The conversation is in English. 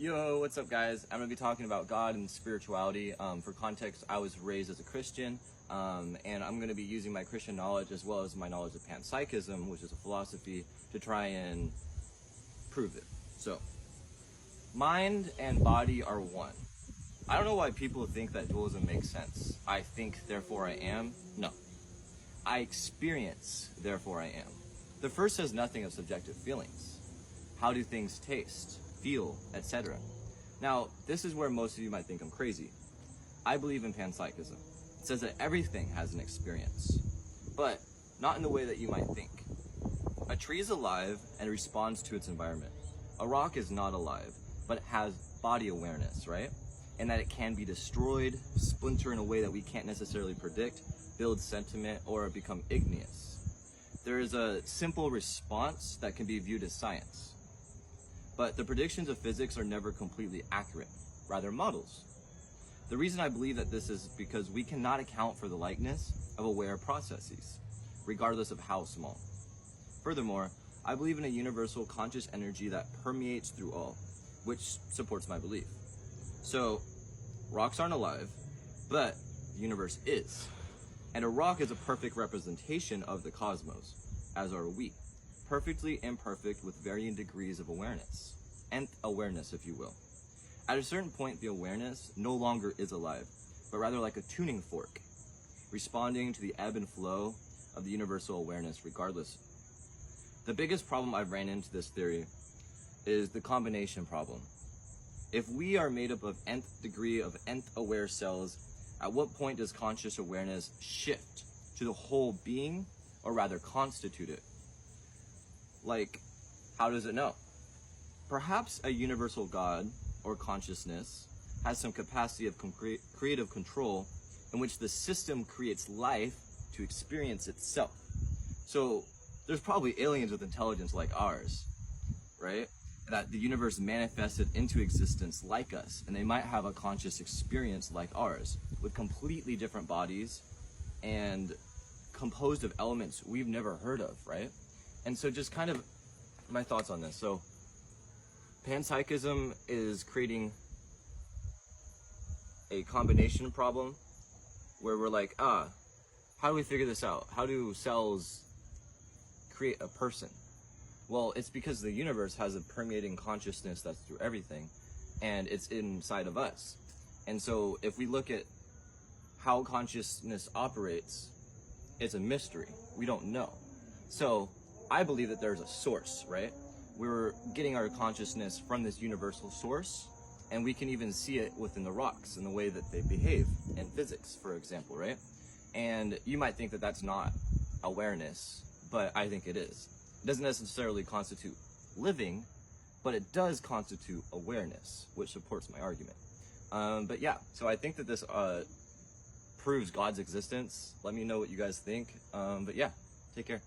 Yo, what's up guys? I'm going to be talking about God and spirituality. For context, I was raised as a Christian, and I'm going to be using my Christian knowledge as well as my knowledge of panpsychism, which is a philosophy, to try and prove it. So, mind and body are one. I don't know why people think that dualism makes sense. I think, therefore I am. No. I experience, therefore I am. The first says nothing of subjective feelings. How do things taste, feel, etc.? Now, this is where most of you might think I'm crazy. I believe in panpsychism. It says that everything has an experience, but not in the way that you might think. A tree is alive and responds to its environment. A rock is not alive, but it has body awareness, right? And that it can be destroyed, splinter in a way that we can't necessarily predict, build sentiment, or become igneous. There is a simple response that can be viewed as science. But the predictions of physics are never completely accurate, rather models. The reason I believe that this is because we cannot account for the likeness of aware processes, regardless of how small. Furthermore, I believe in a universal conscious energy that permeates through all, which supports my belief. So, rocks aren't alive, but the universe is. And a rock is a perfect representation of the cosmos, as are we. Perfectly imperfect with varying degrees of awareness. Nth awareness, if you will. At a certain point, the awareness no longer is alive, but rather like a tuning fork, responding to the ebb and flow of the universal awareness regardless. The biggest problem I've ran into this theory is the combination problem. If we are made up of nth degree of nth aware cells, at what point does conscious awareness shift to the whole being, or rather constitute it? Like, how does it know? Perhaps a universal God or consciousness has some capacity of creative control in which the system creates life to experience itself. So there's probably aliens with intelligence like ours, right? That the universe manifested into existence like us, and they might have a conscious experience like ours with completely different bodies and composed of elements we've never heard of, right? And so just kind of my thoughts on this. So panpsychism is creating a combination problem where we're like, how do we figure this out? How do cells create a person? Well, it's because the universe has a permeating consciousness that's through everything, and it's inside of us. And so if we look at how consciousness operates, it's a mystery. We don't know. So I believe that there's a source, right? We're getting our consciousness from this universal source, and we can even see it within the rocks and the way that they behave in physics, for example, right? And you might think that that's not awareness, but I think it is. It doesn't necessarily constitute living, but it does constitute awareness, which supports my argument. But yeah, so I think that this proves God's existence. Let me know what you guys think. But yeah, take care.